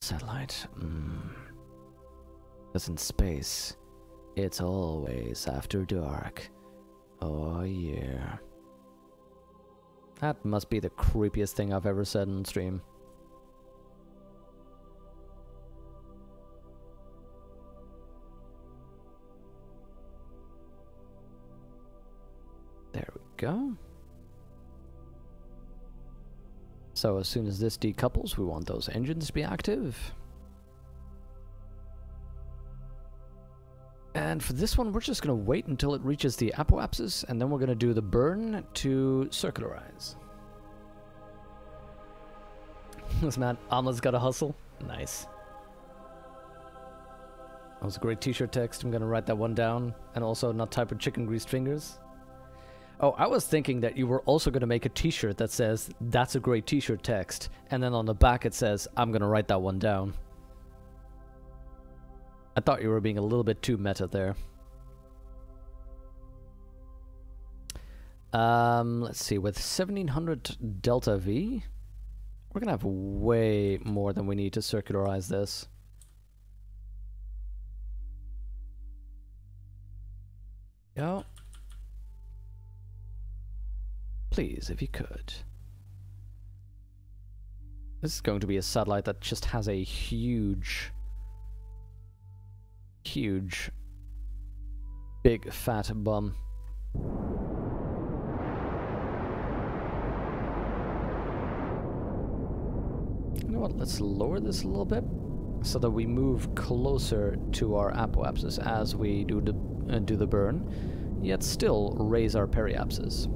Satellite. Because in space, it's always after dark. Oh yeah. That must be the creepiest thing I've ever said on stream. There we go. So as soon as this decouples, we want those engines to be active. And for this one, we're just going to wait until it reaches the apoapsis, and then we're going to do the burn to circularize. This man, Amla's got a hustle. Nice. That was a great t-shirt text. I'm going to write that one down, and also not type with chicken greased fingers. Oh, I was thinking that you were also going to make a t-shirt that says, "That's a great t-shirt text," and then on the back it says, "I'm going to write that one down." I thought you were being a little bit too meta there. Let's see, with 1700 delta V, we're going to have way more than we need to circularize this. Go. Please, if you could. This is going to be a satellite that just has a huge, big fat bum. You know what, let's lower this a little bit so that we move closer to our apoapsis as we do the burn, yet still raise our periapsis.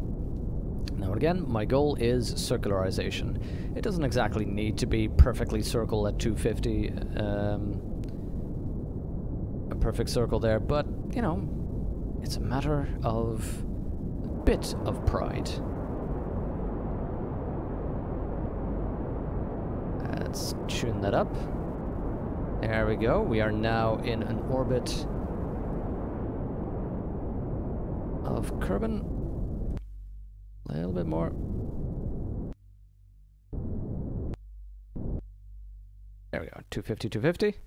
Now again, my goal is circularization. It doesn't exactly need to be perfectly circle at 250, a perfect circle there, but, you know, it's a matter of a bit of pride. Let's tune that up. There we go. We are now in an orbit of Kerbal. A little bit more. There we go, 250, 250.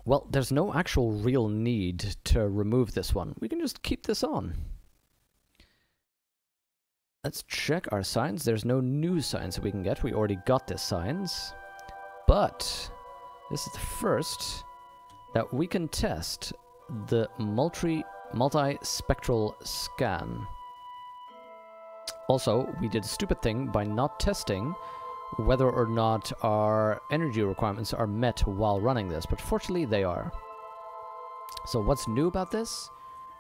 Well, there's no actual real need to remove this one. We can just keep this on. Let's check our signs. There's no new signs that we can get. We already got this signs. But this is the first that we can test the multi-spectral scan. Also, we did a stupid thing by not testing whether or not our energy requirements are met while running this, but fortunately they are. So what's new about this?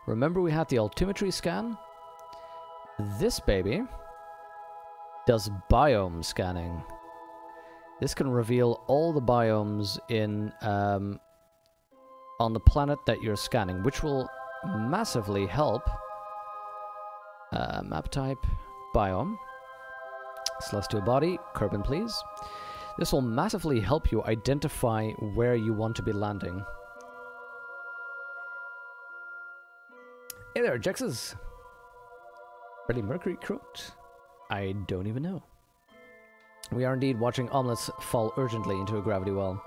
Remember we had the altimetry scan? This baby does biome scanning. This can reveal all the biomes in on the planet that you're scanning, which will massively help. Map type, biome, celestial body, Kerbal please. This will massively help you identify where you want to be landing. Hey there, Jexes! Freddie Mercury croaked? I don't even know. We are indeed watching omelets fall urgently into a gravity well.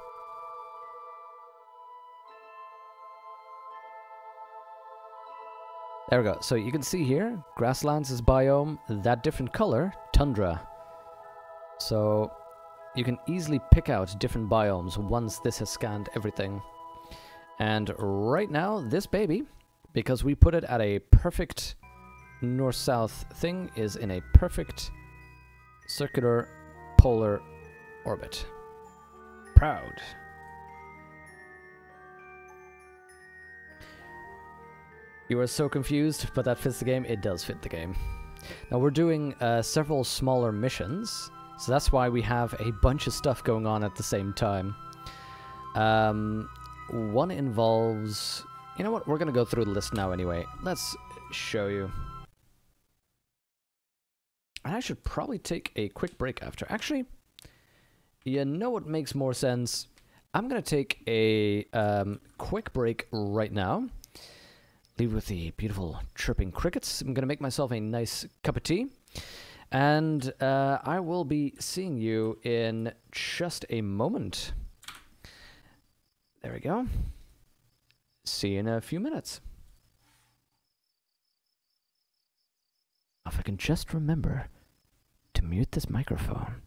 There we go. So you can see here, grasslands is biome, that different color, tundra. So you can easily pick out different biomes once this has scanned everything. And right now, this baby, because we put it at a perfect north-south thing, is in a perfect circular polar orbit. Proud. You are so confused, but that fits the game. It does fit the game. Now we're doing several smaller missions, so that's why we have a bunch of stuff going on at the same time. One involves... You know what? We're going to go through the list now anyway. Let's show you. And I should probably take a quick break after. Actually, you know what makes more sense? I'm going to take a quick break right now. Leave with the beautiful chirping crickets. I'm going to make myself a nice cup of tea. And I will be seeing you in just a moment. There we go. See you in a few minutes. If I can just remember to mute this microphone.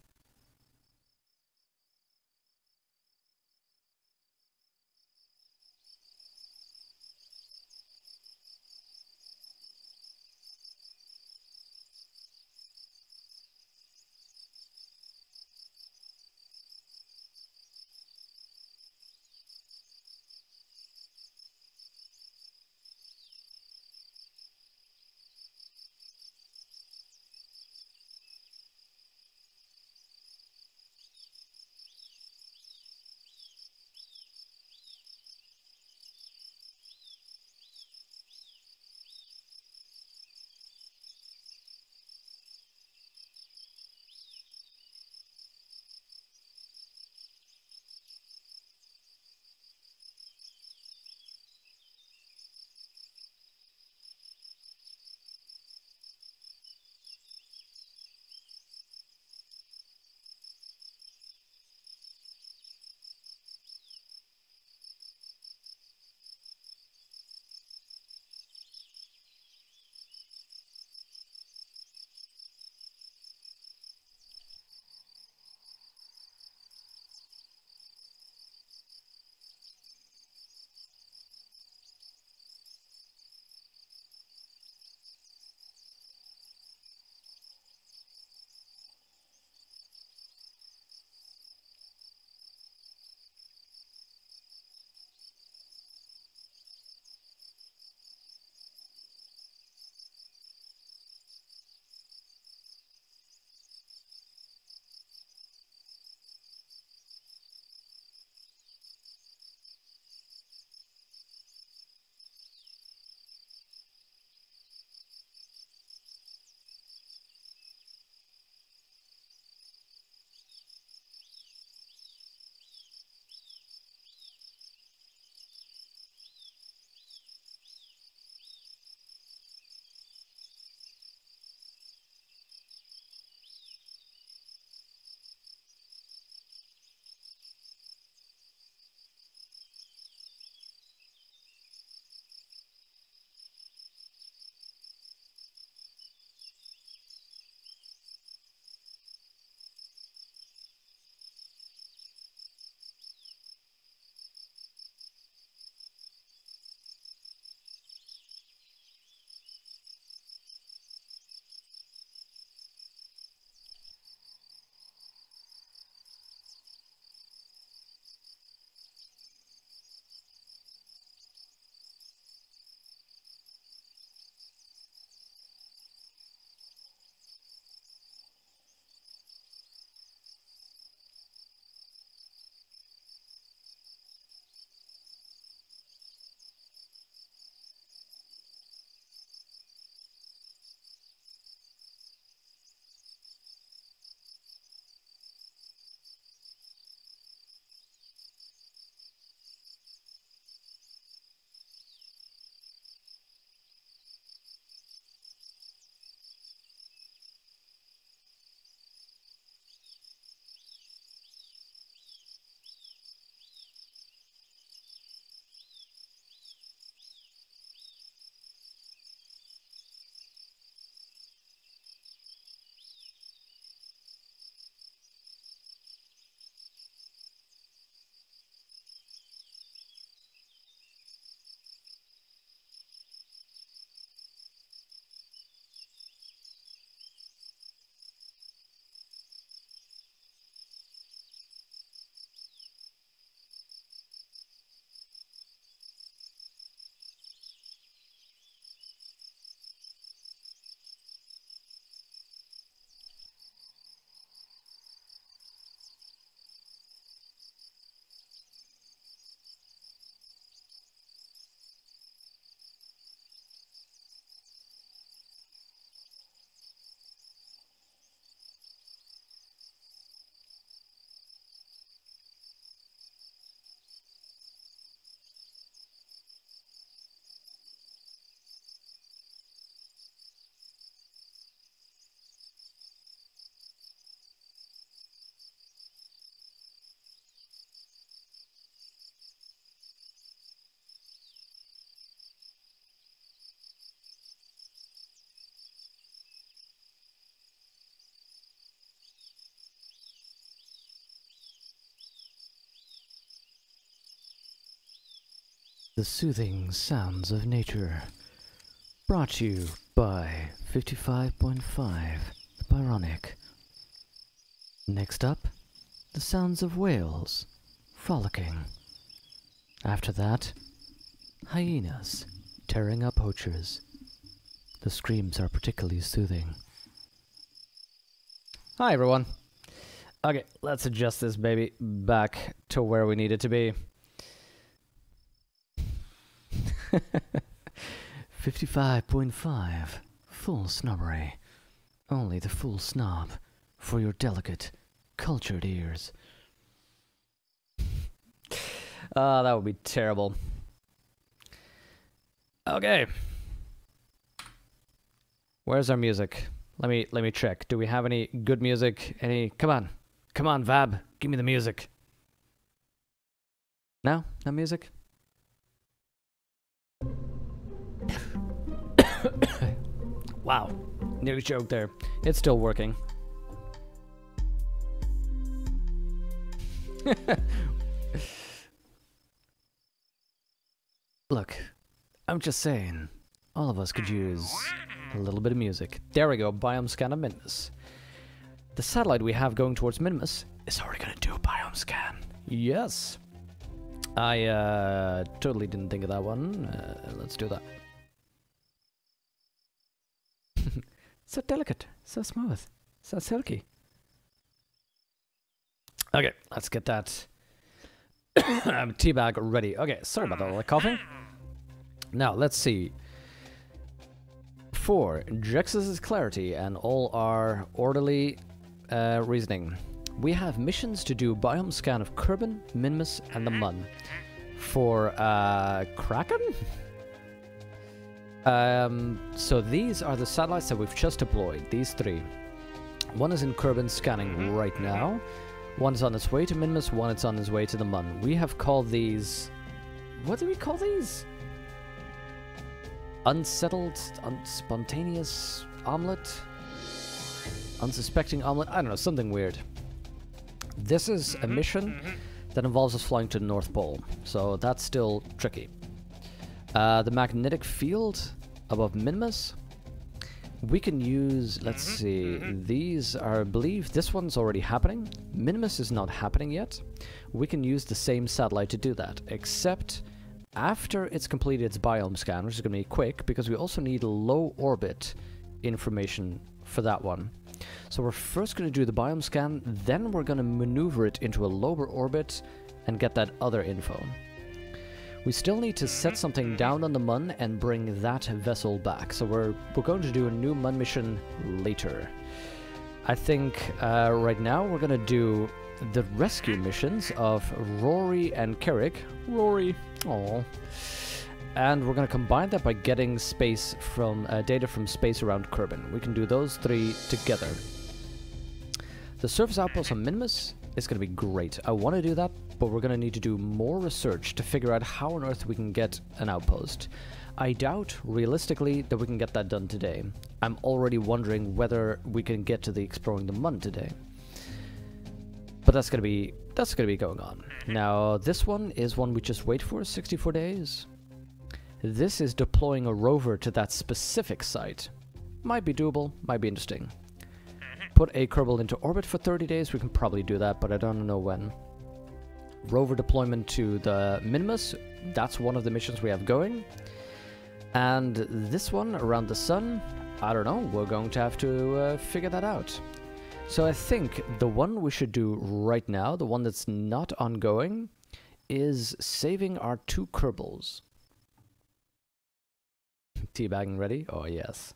The soothing sounds of nature. Brought to you by 55.5, the Byronic. Next up, the sounds of whales, frolicking. After that, hyenas, tearing up poachers. The screams are particularly soothing. Hi everyone. Okay, let's adjust this baby back to where we need it to be. 55.5, full snobbery. Only the full snob, for your delicate, cultured ears. That would be terrible. Okay. Where's our music? Let me check. Do we have any good music? Come on, Vab, give me the music. No music. Wow, nearly choked there. It's still working. Look, I'm just saying, all of us could use a little bit of music. There we go, biome scan of Minimus. The satellite we have going towards Minimus is already gonna do a biome scan. Yes. I totally didn't think of that one. Let's do that. So delicate, so smooth, so silky. Okay, let's get that teabag ready. Okay, sorry about all the coughing. Now, let's see. For Drex's clarity and all our orderly reasoning, we have missions to do biome scan of Kerbal, Minimus, and the Mun. For Kraken? So these are the satellites that we've just deployed, these three. One is in Kerbal scanning right now. One is on its way to Minimus, one is on its way to the Mun. We have called these... What do we call these? Unsettled, spontaneous omelet? Unsuspecting omelet? I don't know, something weird. This is a mission that involves us flying to the North Pole, so that's still tricky. The magnetic field above Minimus, we can use, let's see, these are, I believe this one's already happening. Minimus is not happening yet. We can use the same satellite to do that, except after it's completed its biome scan, which is going to be quick, because we also need low orbit information for that one. So we're first going to do the biome scan, then we're going to maneuver it into a lower orbit and get that other info. We still need to set something down on the Mun and bring that vessel back. So we're going to do a new Mun mission later. I think right now we're going to do the rescue missions of Rory and Carrick. Rory, aww. And we're going to combine that by getting space from data from space around Kerbal. We can do those three together. The surface outpost on Minimus is going to be great. I want to do that, but we're going to need to do more research to figure out how on earth we can get an outpost. I doubt, realistically, that we can get that done today. I'm already wondering whether we can get to the exploring the Mun today. But that's going to be going on. Now, this one is one we just wait for 64 days. This is deploying a rover to that specific site. Might be doable, might be interesting. Put a Kerbal into orbit for 30 days, we can probably do that, but I don't know when. Rover deployment to the Minimus, that's one of the missions we have going. And this one, around the sun, I don't know, we're going to have to figure that out. So I think the one we should do right now, the one that's not ongoing, is saving our two Kerbals. Teabagging ready? Oh, yes.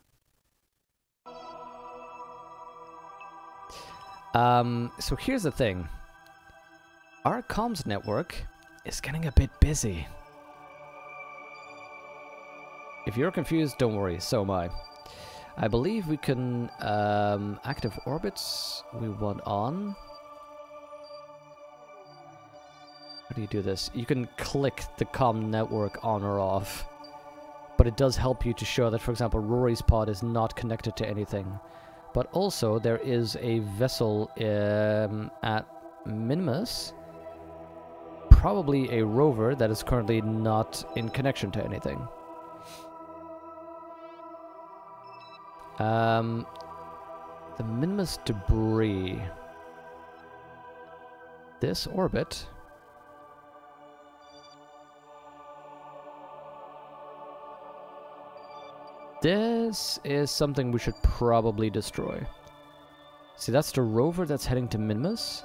So here's the thing. Our comms network is getting a bit busy. If you're confused, don't worry, so am I. I believe we can, active orbits, we want on. How do you do this? You can click the comm network on or off. But it does help you to show that, for example, Rory's pod is not connected to anything. But also, there is a vessel at Minimus probably a rover that is currently not in connection to anything. The Minimus debris. This orbit. This is something we should probably destroy. See, that's the rover that's heading to Minimus,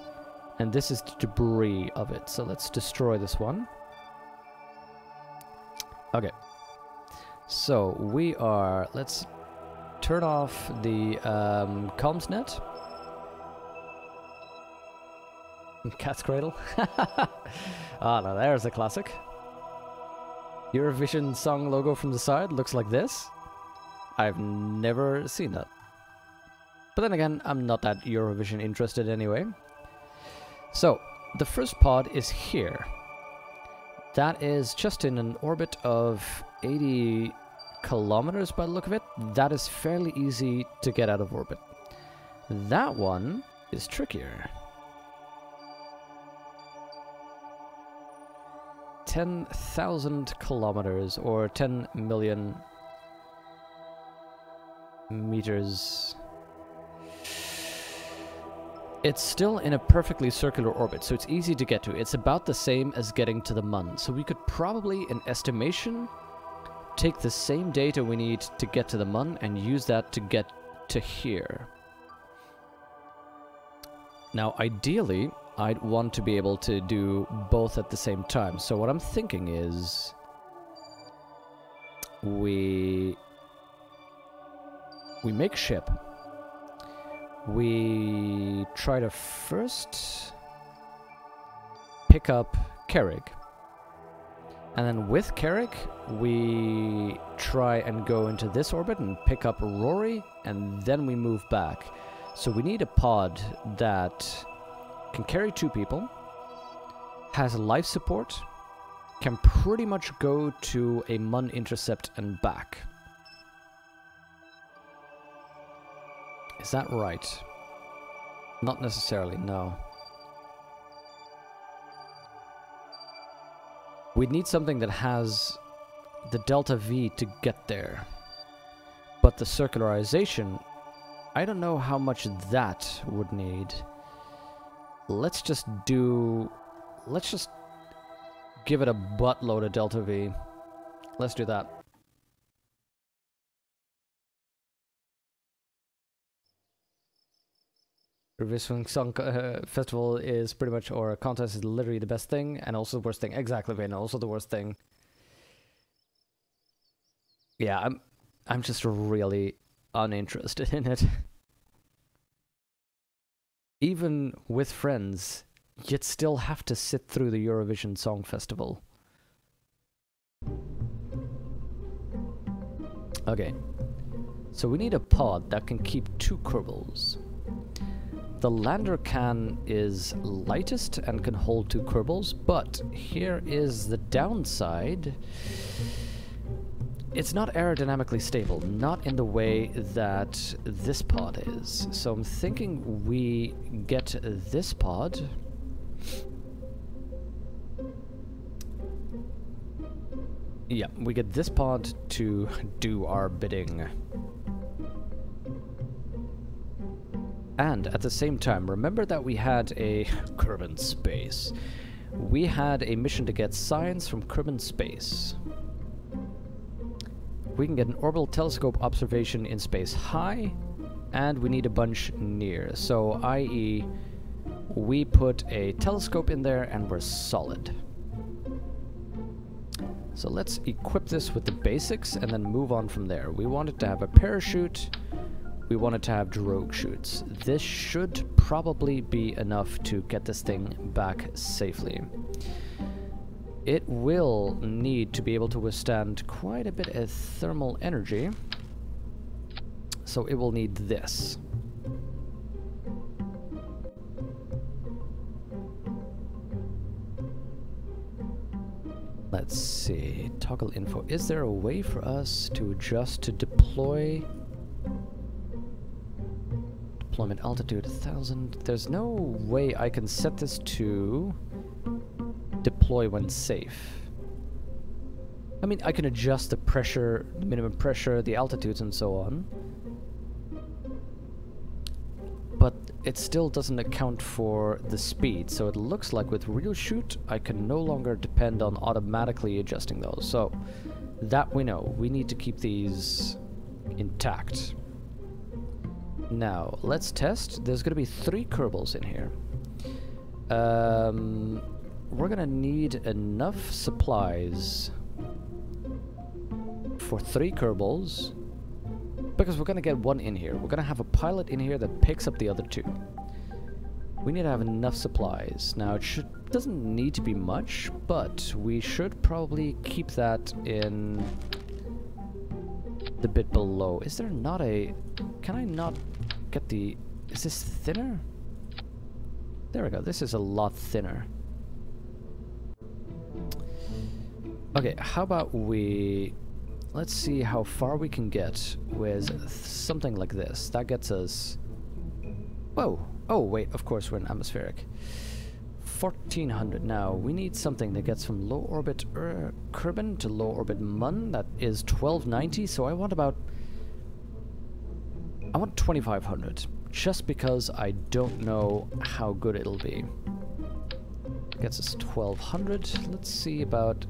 and this is the debris of it. So let's destroy this one. Okay. So we are... Let's turn off the comms net. Cat's Cradle. Ah, no, there's a classic. Eurovision song logo from the side looks like this. I've never seen that. But then again, I'm not that Eurovision interested anyway. So, the first pod is here. That is just in an orbit of 80 kilometers by the look of it. That is fairly easy to get out of orbit. That one is trickier. 10,000 kilometers, or 10 million meters. It's still in a perfectly circular orbit, so it's easy to get to. It's about the same as getting to the Mun. So we could probably, in estimation, take the same data we need to get to the Mun and use that to get to here. Now, ideally, I'd want to be able to do both at the same time. So what I'm thinking is we make ship. We try to first pick up Carrick. And then with Carrick, we try and go into this orbit and pick up Rory, and then we move back. So we need a pod that can carry 2 people, has life support, can pretty much go to a Mun intercept and back. Is that right? Not necessarily, no. We'd need something that has the delta V to get there. But the circularization, I don't know how much that would need. Let's just give it a buttload of delta V. Let's do that. Eurovision Song Festival is pretty much, or a contest is literally the best thing, and also the worst thing. Exactly, Vayne, also the worst thing. Yeah, I'm just really uninterested in it. Even with friends, you'd still have to sit through the Eurovision Song Festival. Okay, so we need a pod that can keep 2 Kerbals. The lander can is lightest and can hold 2 Kerbals, but here is the downside. It's not aerodynamically stable, not in the way that this pod is. So I'm thinking we get this pod. Yeah, we get this pod to do our bidding. And at the same time, remember that we had a Kerbal Space. We had a mission to get science from Kerbal Space. We can get an orbital telescope observation in space high, and we need a bunch near. So, i.e., we put a telescope in there and we're solid. So let's equip this with the basics and then move on from there. We want it to have a parachute. We want it to have drogue chutes. This should probably be enough to get this thing back safely. It will need to be able to withstand quite a bit of thermal energy, so it will need this. Let's see, toggle info. Is there a way for us to adjust to deployment altitude 1000? There's no way I can set this to deploy when safe. I mean, I can adjust the pressure, the minimum pressure, the altitudes and so on. But it still doesn't account for the speed, so it looks like with real shoot, I can no longer depend on automatically adjusting those. So, that we know. We need to keep these intact. Now, let's test. There's going to be 3 Kerbals in here. We're going to need enough supplies for 3 Kerbals, because we're going to get 1 in here. We're going to have a pilot in here that picks up the other 2. We need to have enough supplies. Now, it doesn't need to be much, but we should probably keep that in the bit below. Is there not a... Can I not get the... Is this thinner? There we go. This is a lot thinner. Okay, how about we... Let's see how far we can get with something like this. That gets us... Whoa! Oh, wait, of course we're in atmospheric. 1400. Now, we need something that gets from low orbit Kerbin to low orbit Mun. That is 1290, so I want about... I want 2500. Just because I don't know how good it'll be. Gets us 1200. Let's see about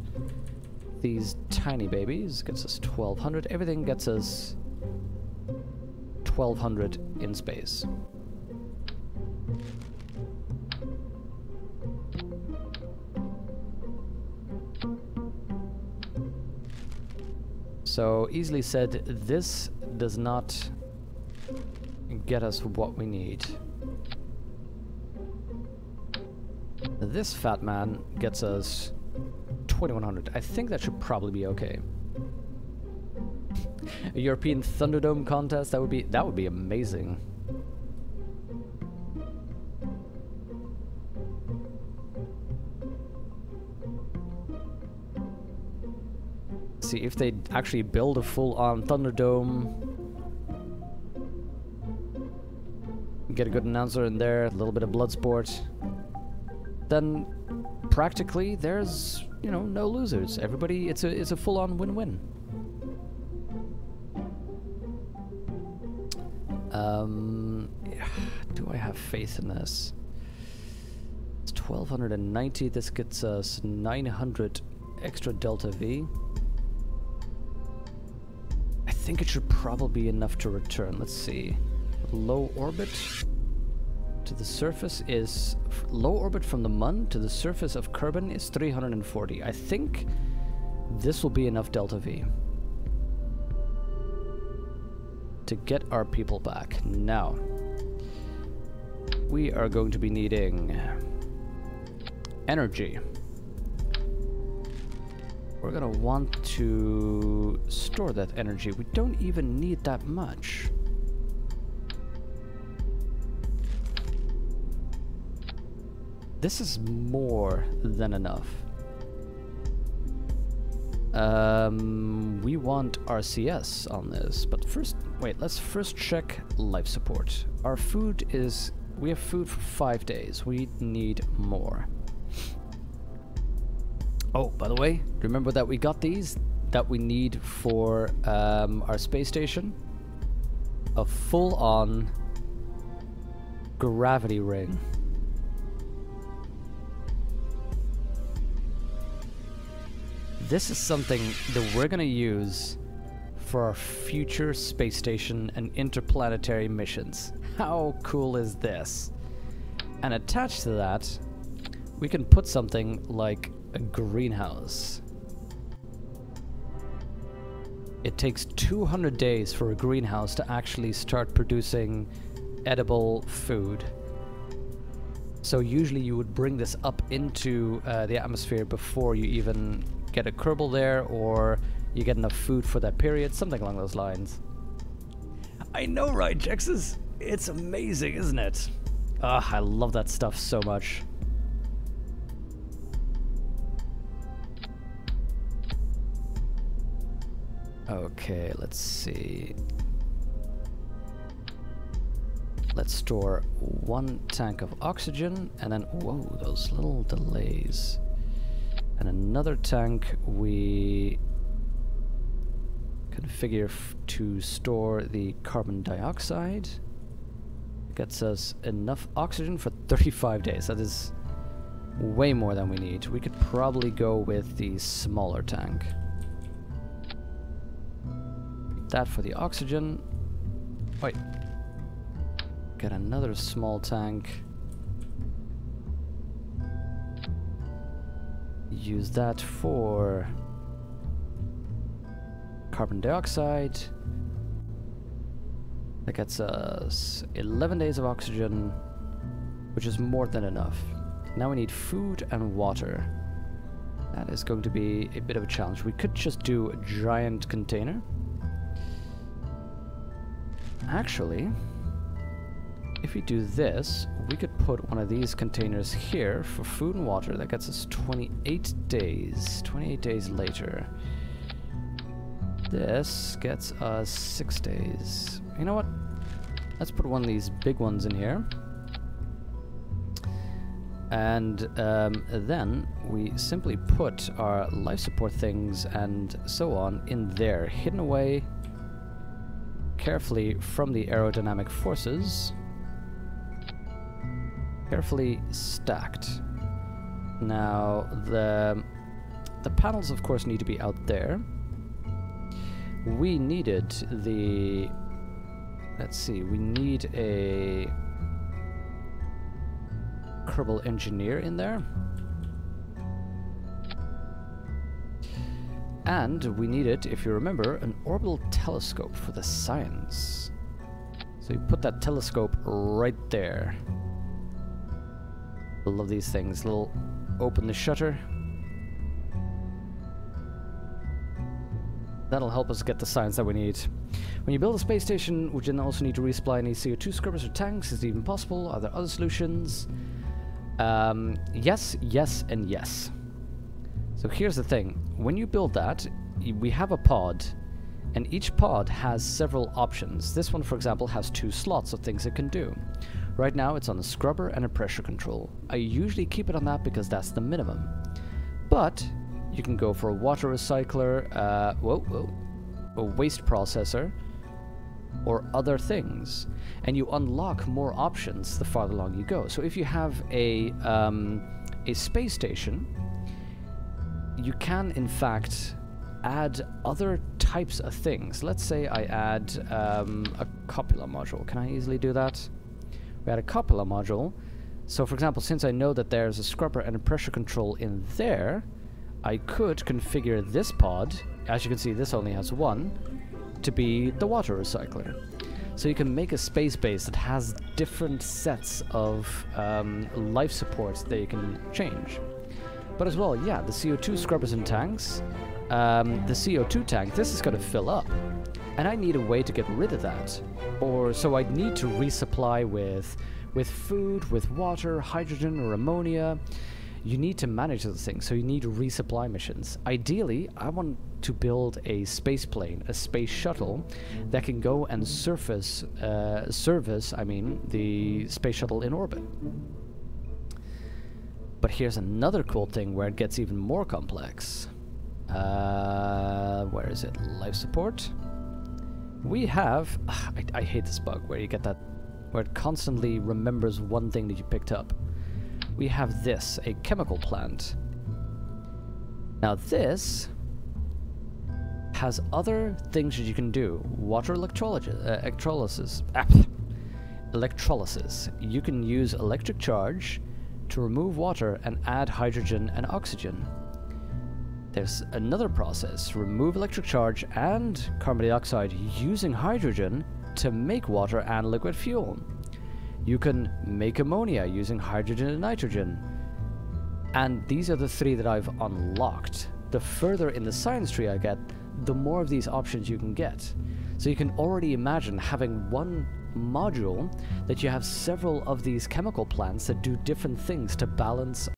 these tiny babies. Gets us 1200. Everything gets us 1200 in space. So, easily said, this does not get us what we need. This fat man gets us 2100. I think that should probably be okay. A European Thunderdome contest, that would be amazing. See if they actually build a full-on Thunderdome. Get a good announcer in there, a little bit of blood sport. Then practically there's, you know, no losers. Everybody, it's a full-on win-win. Do I have faith in this? It's 1290. This gets us 900 extra delta V. I think it should probably be enough to return. Let's see. Low orbit to the surface is... Low orbit from the Mun to the surface of Kerbin is 340. I think this will be enough delta V to get our people back. Now, we are going to be needing energy. We're gonna want to store that energy. We don't even need that much. This is more than enough. We want RCS on this, but first, wait, let's first check life support. Our food is, we have food for 5 days. We need more. Oh, by the way, remember that we got these that we need for our space station? A full-on gravity ring. This is something that we're going to use for our future space station and interplanetary missions. How cool is this? And attached to that, we can put something like a greenhouse. It takes 200 days for a greenhouse to actually start producing edible food. So usually you would bring this up into the atmosphere before you even get a Kerbal there, or you get enough food for that period, something along those lines. I know, right, Jexes? It's amazing, isn't it? Ah, I love that stuff so much. Okay, let's see. Let's store 1 tank of oxygen, and then, whoa, those little delays. And another tank we configure to store the carbon dioxide. It gets us enough oxygen for 35 days. That is way more than we need. We could probably go with the smaller tank. That for the oxygen. Wait. Get another small tank. Use that for carbon dioxide. That gets us 11 days of oxygen, which is more than enough. Now we need food and water. That is going to be a bit of a challenge. We could just do a giant container. Actually, if we do this, we could put one of these containers here for food and water. That gets us 28 days. 28 days later. This gets us 6 days. You know what? Let's put one of these big ones in here. And then we simply put our life support things and so on in there, hidden away carefully from the aerodynamic forces. Carefully stacked. Now, the panels, of course, need to be out there. We needed the... Let's see, we need a Kerbal engineer in there. And we needed, if you remember, an orbital telescope for the science. So you put that telescope right there. I love these things. Little open the shutter. That'll help us get the science that we need. When you build a space station, would you then also need to resupply any CO2 scrubbers or tanks? Is it even possible? Are there other solutions? Yes, yes, and yes. So here's the thing. When you build that, we have a pod, and each pod has several options. This one, for example, has 2 slots of things it can do. Right now, it's on a scrubber and a pressure control. I usually keep it on that because that's the minimum. But you can go for a water recycler, a waste processor, or other things, and you unlock more options the farther along you go. So if you have a space station, you can in fact add other types of things. Let's say I add a copula module. Can I easily do that? We add a copula module. So for example, since I know that there's a scrubber and a pressure control in there, I could configure this pod, as you can see this only has 1, to be the water recycler. So you can make a space base that has different sets of life supports that you can change. But as well, yeah, the CO2 scrubbers and tanks, the CO2 tank, this is going to fill up. And I need a way to get rid of that. Or so I'd need to resupply with food, with water, hydrogen or ammonia. You need to manage those things, so you need resupply missions. Ideally, I want to build a space plane, a space shuttle, that can go and service the space shuttle in orbit. But here's another cool thing where it gets even more complex. Where is it? Life support. We have... I hate this bug where you get that... where it constantly remembers one thing that you picked up. We have this, a chemical plant. Now this has other things that you can do. Water electrolysis. Electrolysis. You can use electric charge to remove water and add hydrogen and oxygen. There's another process. Remove electric charge and carbon dioxide using hydrogen to make water and liquid fuel. You can make ammonia using hydrogen and nitrogen. And these are the 3 that I've unlocked. The further in the science tree I get, the more of these options you can get. So you can already imagine having one module that you have several of these chemical plants that do different things to balance